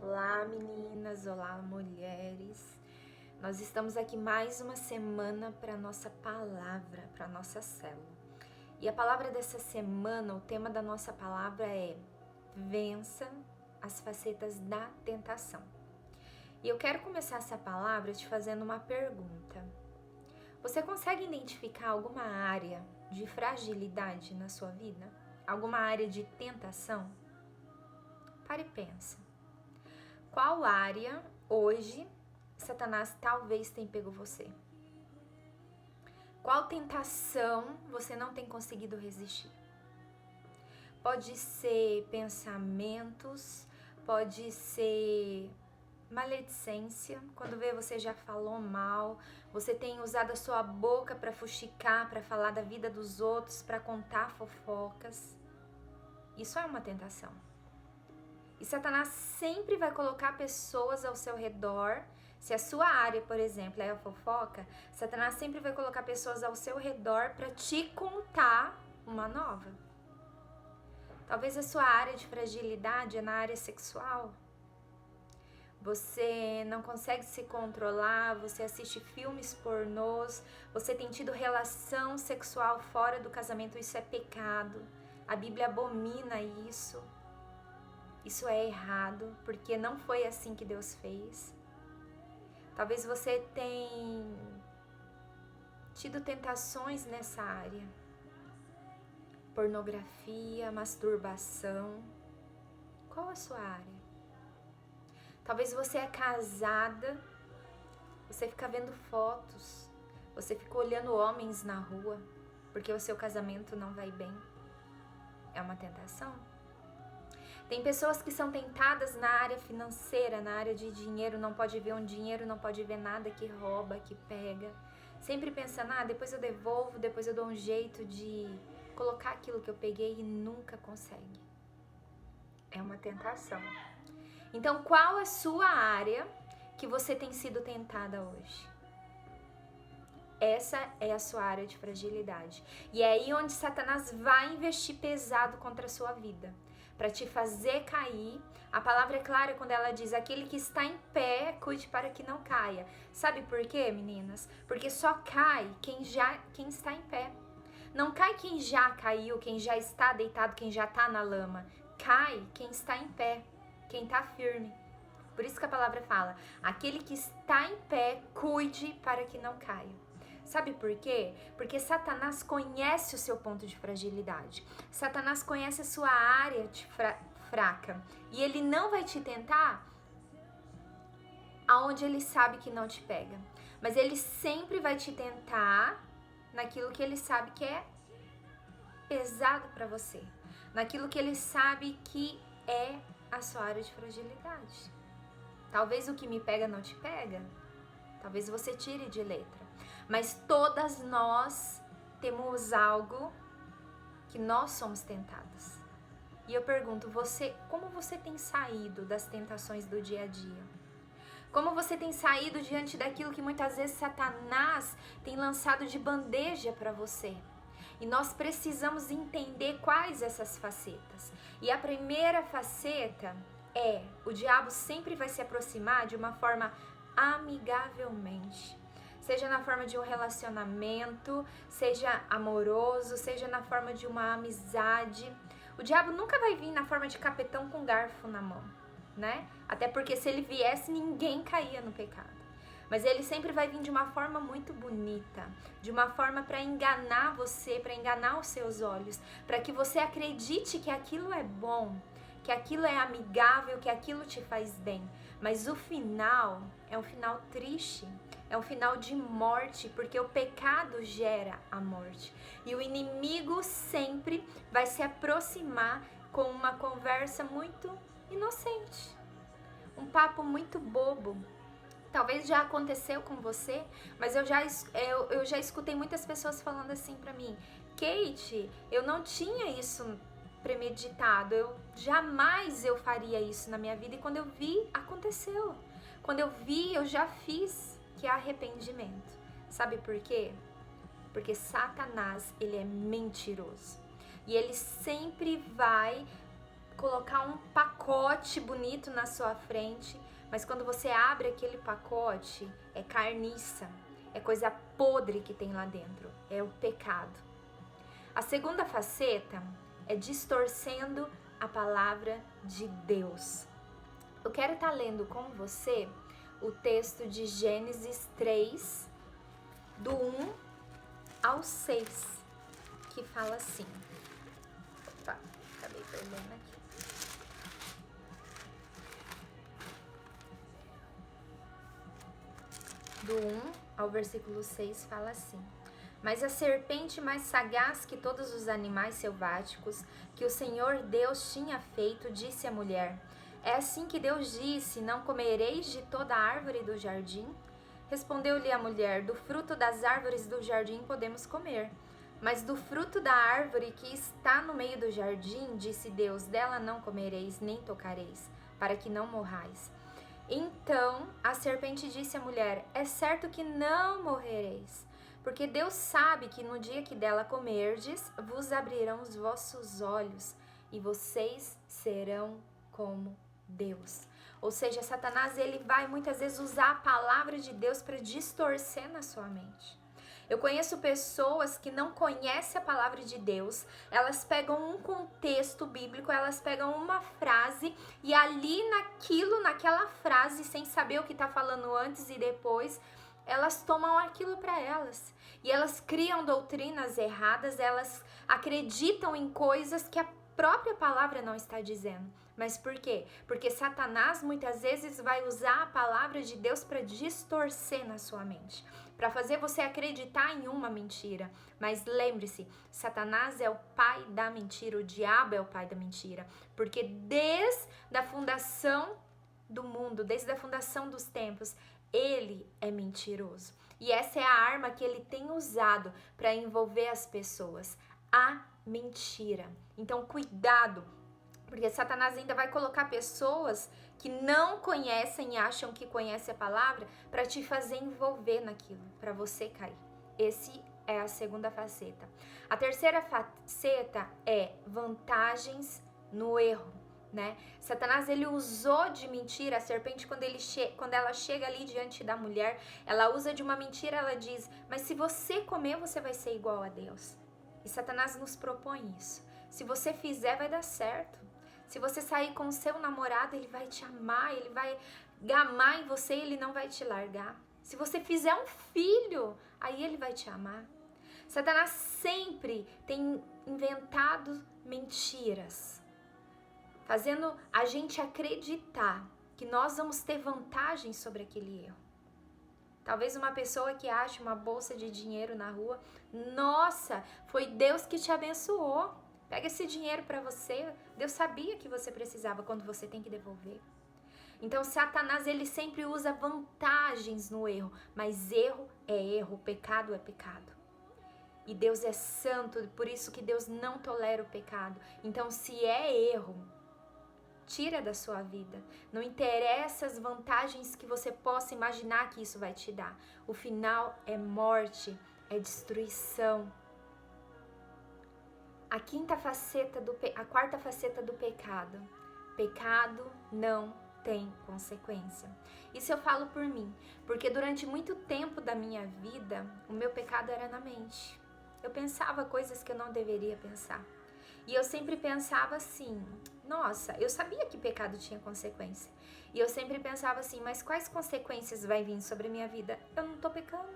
Olá meninas, olá mulheres. Nós estamos aqui mais uma semana para nossa palavra, para nossa célula. E a palavra dessa semana, o tema da nossa palavra é vença as facetas da tentação. E eu quero começar essa palavra te fazendo uma pergunta. Você consegue identificar alguma área de fragilidade na sua vida? Alguma área de tentação? Pare e pensa. Qual área hoje Satanás talvez tenha pego você? Qual tentação você não tem conseguido resistir? Pode ser pensamentos, pode ser maledicência, quando vê você já falou mal, você tem usado a sua boca para fuxicar, para falar da vida dos outros, para contar fofocas. Isso é uma tentação. E Satanás sempre vai colocar pessoas ao seu redor. Se a sua área, por exemplo, é a fofoca, Satanás sempre vai colocar pessoas ao seu redor para te contar uma nova. Talvez a sua área de fragilidade é na área sexual. Você não consegue se controlar, você assiste filmes pornôs, você tem tido relação sexual fora do casamento, isso é pecado. A Bíblia abomina isso. Isso é errado, porque não foi assim que Deus fez. Talvez você tenha tido tentações nessa área. Pornografia, masturbação. Qual a sua área? Talvez você é casada, você fica vendo fotos, você fica olhando homens na rua, porque o seu casamento não vai bem. É uma tentação? Tem pessoas que são tentadas na área financeira, na área de dinheiro, não pode ver um dinheiro, não pode ver nada, que rouba, que pega. Sempre pensando, depois eu devolvo, depois eu dou um jeito de colocar aquilo que eu peguei e nunca consegue. É uma tentação. Então, qual é a sua área que você tem sido tentada hoje? Essa é a sua área de fragilidade. E é aí onde Satanás vai investir pesado contra a sua vida, para te fazer cair. A palavra é clara quando ela diz: aquele que está em pé, cuide para que não caia. Sabe por quê, meninas? Porque só cai quem está em pé. Não cai quem já caiu, quem já está deitado, quem já está na lama. Cai quem está em pé, quem está firme. Por isso que a palavra fala: aquele que está em pé, cuide para que não caia. Sabe por quê? Porque Satanás conhece o seu ponto de fragilidade. Satanás conhece a sua área de fraca. E ele não vai te tentar aonde ele sabe que não te pega. Mas ele sempre vai te tentar naquilo que ele sabe que é pesado para você. Naquilo que ele sabe que é a sua área de fragilidade. Talvez o que me pega não te pega. Talvez você tire de letra. Mas todas nós temos algo que nós somos tentadas. E eu pergunto, como você tem saído das tentações do dia a dia? Como você tem saído diante daquilo que muitas vezes Satanás tem lançado de bandeja para você? E nós precisamos entender quais essas facetas. E a primeira faceta é: o diabo sempre vai se aproximar de uma forma amigavelmente. Seja na forma de um relacionamento, seja amoroso, seja na forma de uma amizade. O diabo nunca vai vir na forma de capetão com garfo na mão, né? Até porque se ele viesse, ninguém caía no pecado. Mas ele sempre vai vir de uma forma muito bonita, de uma forma para enganar você, para enganar os seus olhos, para que você acredite que aquilo é bom, que aquilo é amigável, que aquilo te faz bem. Mas o final é um final triste, é um final de morte, porque o pecado gera a morte. E o inimigo sempre vai se aproximar com uma conversa muito inocente, um papo muito bobo. Talvez já aconteceu com você, mas eu já escutei muitas pessoas falando assim pra mim: Kate, eu não tinha isso premeditado, jamais eu faria isso na minha vida, e quando eu vi, aconteceu. Quando eu vi, eu já fiz, que é arrependimento. Sabe por quê? Porque Satanás, ele é mentiroso. E ele sempre vai colocar um pacote bonito na sua frente, mas quando você abre aquele pacote, é carniça, é coisa podre que tem lá dentro, é o pecado. A segunda faceta é distorcendo a palavra de Deus. Eu quero estar lendo com você o texto de Gênesis 3, do 1 ao 6, que fala assim. Opa, acabei perdendo aqui. Do 1 ao versículo 6 fala assim: Mas a serpente mais sagaz que todos os animais selváticos que o Senhor Deus tinha feito, disse à mulher: É assim que Deus disse, não comereis de toda árvore do jardim? Respondeu-lhe a mulher: Do fruto das árvores do jardim podemos comer. Mas do fruto da árvore que está no meio do jardim, disse Deus, dela não comereis, nem tocareis, para que não morrais. Então a serpente disse à mulher: É certo que não morrereis, porque Deus sabe que no dia que dela comerdes, vos abrirão os vossos olhos, e vocês serão como Deus. Ou seja, Satanás, ele vai muitas vezes usar a palavra de Deus para distorcer na sua mente. Eu conheço pessoas que não conhecem a palavra de Deus, elas pegam um contexto bíblico, elas pegam uma frase e ali naquela frase, sem saber o que está falando antes e depois, elas tomam aquilo para elas. E elas criam doutrinas erradas, elas acreditam em coisas que a própria palavra não está dizendo. Mas por quê? Porque Satanás muitas vezes vai usar a palavra de Deus para distorcer na sua mente, para fazer você acreditar em uma mentira. Mas lembre-se, Satanás é o pai da mentira, o diabo é o pai da mentira, porque desde a fundação do mundo, desde a fundação dos tempos, ele é mentiroso. E essa é a arma que ele tem usado para envolver as pessoas, a mentira. Então, cuidado, porque Satanás ainda vai colocar pessoas que não conhecem e acham que conhecem a palavra para te fazer envolver naquilo, para você cair. Esse é a segunda faceta. A terceira faceta é vantagens no erro, né? Satanás, ele usou de mentira. A serpente, quando ela chega ali diante da mulher, ela usa de uma mentira, ela diz: mas se você comer, você vai ser igual a Deus. E Satanás nos propõe isso. Se você fizer, vai dar certo. Se você sair com o seu namorado, ele vai te amar, ele vai gamar em você, ele não vai te largar. Se você fizer um filho, aí ele vai te amar. Satanás sempre tem inventado mentiras, fazendo a gente acreditar que nós vamos ter vantagem sobre aquele erro. Talvez uma pessoa que acha uma bolsa de dinheiro na rua, nossa, foi Deus que te abençoou. Pega esse dinheiro para você, Deus sabia que você precisava quando você tem que devolver. Então Satanás, ele sempre usa vantagens no erro, mas erro é erro, pecado é pecado. E Deus é santo, por isso que Deus não tolera o pecado. Então se é erro, tira da sua vida. Não interessa as vantagens que você possa imaginar que isso vai te dar. O final é morte, é destruição. A quarta faceta do pecado. Pecado não tem consequência. Isso eu falo por mim, porque durante muito tempo da minha vida, o meu pecado era na mente. Eu pensava coisas que eu não deveria pensar. E eu sempre pensava assim, nossa, eu sabia que pecado tinha consequência. E eu sempre pensava assim, mas quais consequências vai vir sobre a minha vida? Eu não tô pecando,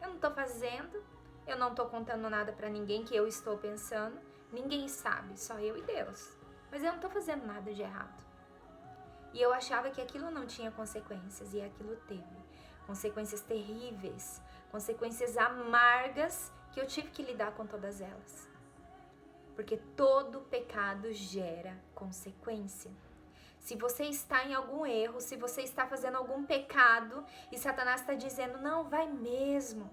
eu não tô fazendo, eu não tô contando nada pra ninguém que eu estou pensando. Ninguém sabe, só eu e Deus. Mas eu não tô fazendo nada de errado. E eu achava que aquilo não tinha consequências, e aquilo teve. Consequências terríveis, consequências amargas, que eu tive que lidar com todas elas. Porque todo pecado gera consequência. Se você está em algum erro, se você está fazendo algum pecado e Satanás está dizendo, não, vai mesmo,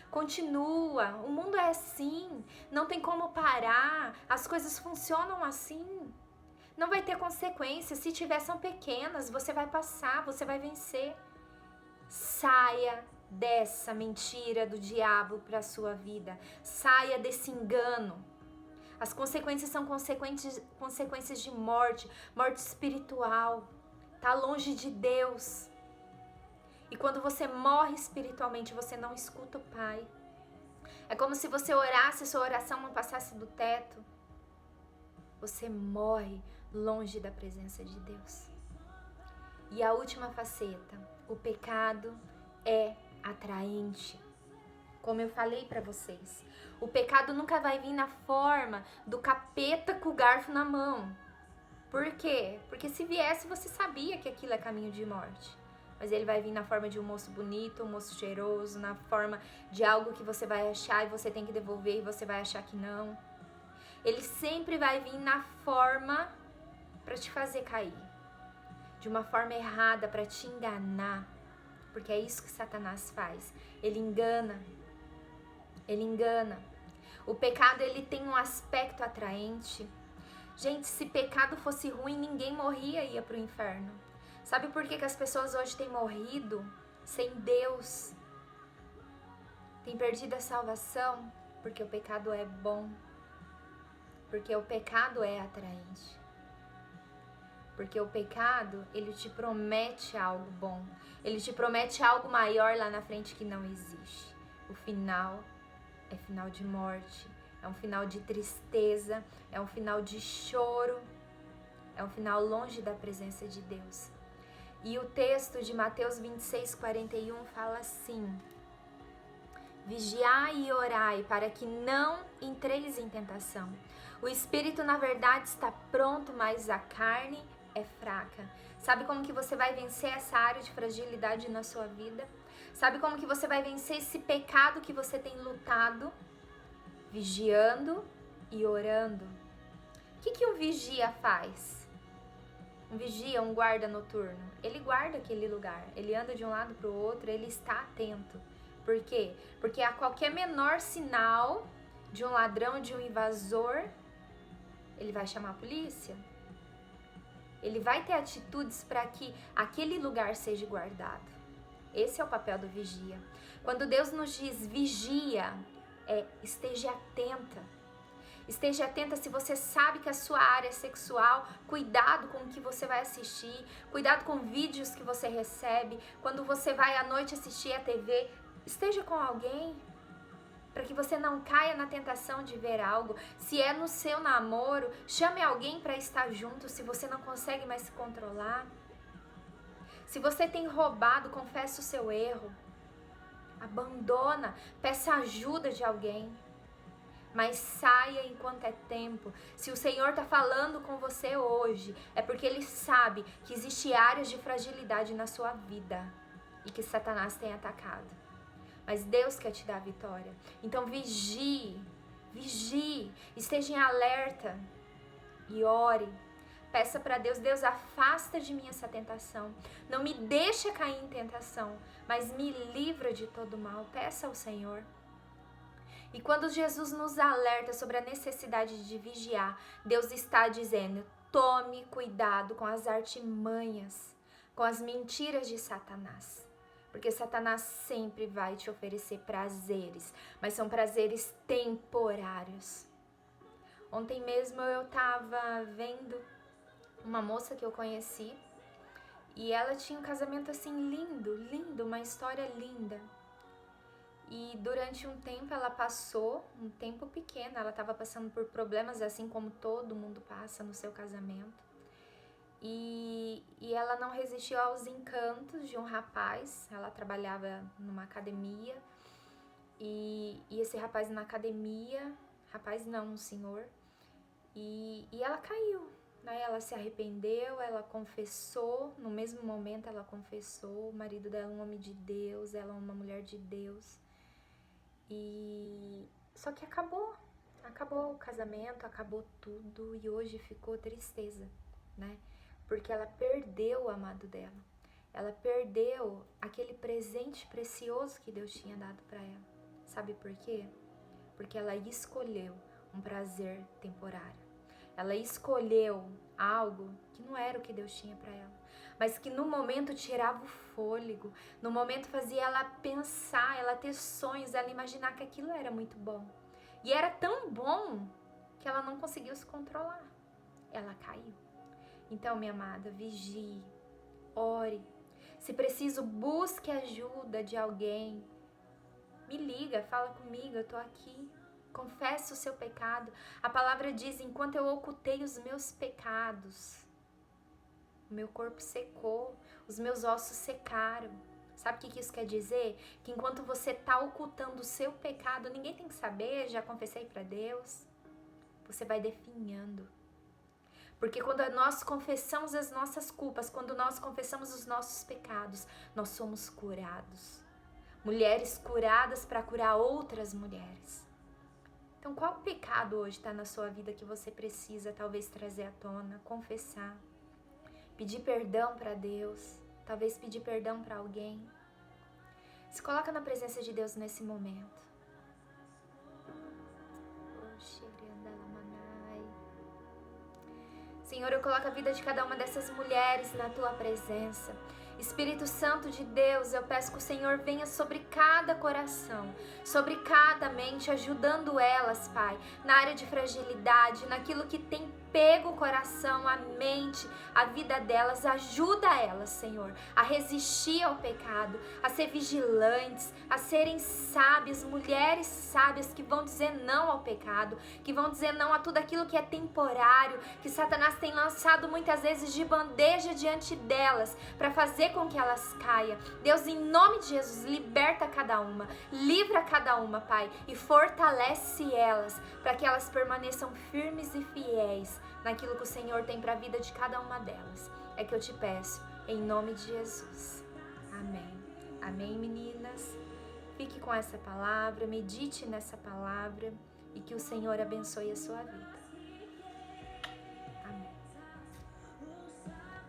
continua, o mundo é assim, não tem como parar, as coisas funcionam assim, não vai ter consequências, se tiver são pequenas, você vai passar, você vai vencer. Saia dessa mentira do diabo para a sua vida, saia desse engano. As consequências são consequências de morte, morte espiritual. Tá longe de Deus. E quando você morre espiritualmente, você não escuta o Pai. É como se você orasse, sua oração não passasse do teto. Você morre longe da presença de Deus. E a última faceta, o pecado é atraente. Como eu falei para vocês, o pecado nunca vai vir na forma do capeta com o garfo na mão. Por quê? Porque se viesse, você sabia que aquilo é caminho de morte. Mas ele vai vir na forma de um moço bonito, um moço cheiroso, na forma de algo que você vai achar e você tem que devolver e você vai achar que não. Ele sempre vai vir na forma para te fazer cair. De uma forma errada, para te enganar. Porque é isso que Satanás faz. Ele engana. Ele engana. O pecado, ele tem um aspecto atraente. Gente, se pecado fosse ruim, ninguém morria e ia pro inferno. Sabe por que as pessoas hoje têm morrido sem Deus? Têm perdido a salvação? Porque o pecado é bom. Porque o pecado é atraente. Porque o pecado, ele te promete algo bom. Ele te promete algo maior lá na frente que não existe. O final é final de morte. É um final de tristeza. É um final de choro. É um final longe da presença de Deus. E o texto de Mateus 26:41 fala assim: vigiai e orai para que não entreis em tentação. O espírito, na verdade, está pronto, mas a carne é fraca. Sabe como que você vai vencer essa área de fragilidade na sua vida? Sabe como que você vai vencer esse pecado que você tem lutado? Vigiando e orando. O que um vigia faz? Um vigia, um guarda noturno, ele guarda aquele lugar, ele anda de um lado para o outro, ele está atento. Por quê? Porque a qualquer menor sinal de um ladrão, de um invasor, ele vai chamar a polícia. Ele vai ter atitudes para que aquele lugar seja guardado. Esse é o papel do vigia. Quando Deus nos diz vigia, esteja atenta. Esteja atenta se você sabe que a sua área é sexual, cuidado com o que você vai assistir, cuidado com vídeos que você recebe. Quando você vai à noite assistir a TV, esteja com alguém, para que você não caia na tentação de ver algo. Se é no seu namoro, chame alguém para estar junto se você não consegue mais se controlar. Se você tem roubado, confesse o seu erro. Abandona, peça ajuda de alguém. Mas saia enquanto é tempo. Se o Senhor está falando com você hoje, é porque Ele sabe que existem áreas de fragilidade na sua vida e que Satanás tem atacado. Mas Deus quer te dar a vitória. Então vigie, esteja em alerta e ore. Peça para Deus, Deus, afasta de mim essa tentação. Não me deixa cair em tentação, mas me livra de todo mal. Peça ao Senhor. E quando Jesus nos alerta sobre a necessidade de vigiar, Deus está dizendo: tome cuidado com as artimanhas, com as mentiras de Satanás. Porque Satanás sempre vai te oferecer prazeres, mas são prazeres temporários. Ontem mesmo eu estava vendo uma moça que eu conheci e ela tinha um casamento assim lindo, uma história linda. E durante um tempo ela passou, um tempo pequeno, ela estava passando por problemas assim como todo mundo passa no seu casamento. E ela não resistiu aos encantos de um rapaz, ela trabalhava numa academia. E esse rapaz na academia, rapaz não, um senhor, e ela caiu, né? Ela se arrependeu, ela confessou, no mesmo momento ela confessou, o marido dela é um homem de Deus, ela é uma mulher de Deus. E só que acabou o casamento, acabou tudo e hoje ficou tristeza, né? Porque ela perdeu o amado dela, ela perdeu aquele presente precioso que Deus tinha dado para ela. Sabe por quê? Porque ela escolheu um prazer temporário. Ela escolheu algo que não era o que Deus tinha para ela, mas que no momento tirava o fôlego, no momento fazia ela pensar, ela ter sonhos, ela imaginar que aquilo era muito bom. E era tão bom que ela não conseguiu se controlar. Ela caiu. Então, minha amada, vigie, ore. Se preciso, busque ajuda de alguém. Me liga, fala comigo, eu tô aqui. Confesse o seu pecado. A palavra diz, enquanto eu ocultei os meus pecados, o meu corpo secou, os meus ossos secaram. Sabe o que isso quer dizer? Que enquanto você tá ocultando o seu pecado, ninguém tem que saber, já confessei para Deus. Você vai definhando. Porque quando nós confessamos as nossas culpas, quando nós confessamos os nossos pecados, nós somos curados. Mulheres curadas para curar outras mulheres. Então, qual pecado hoje está na sua vida que você precisa talvez trazer à tona, confessar, pedir perdão para Deus, talvez pedir perdão para alguém? Se coloca na presença de Deus nesse momento. Senhor, eu coloco a vida de cada uma dessas mulheres na tua presença. Espírito Santo de Deus, eu peço que o Senhor venha sobre cada coração, sobre cada mente, ajudando elas, Pai, na área de fragilidade, naquilo que tem pego o coração, a mente, a vida delas. Ajuda elas, Senhor, a resistir ao pecado, a ser vigilantes, a serem sábias, mulheres sábias que vão dizer não ao pecado, que vão dizer não a tudo aquilo que é temporário, que Satanás tem lançado muitas vezes de bandeja diante delas, para fazer com que elas caiam. Deus, em nome de Jesus, liberta cada uma, livra cada uma, Pai, e fortalece elas, para que elas permaneçam firmes e fiéis naquilo que o Senhor tem para a vida de cada uma delas. É que eu te peço, em nome de Jesus. Amém. Amém, meninas? Fique com essa palavra, medite nessa palavra e que o Senhor abençoe a sua vida.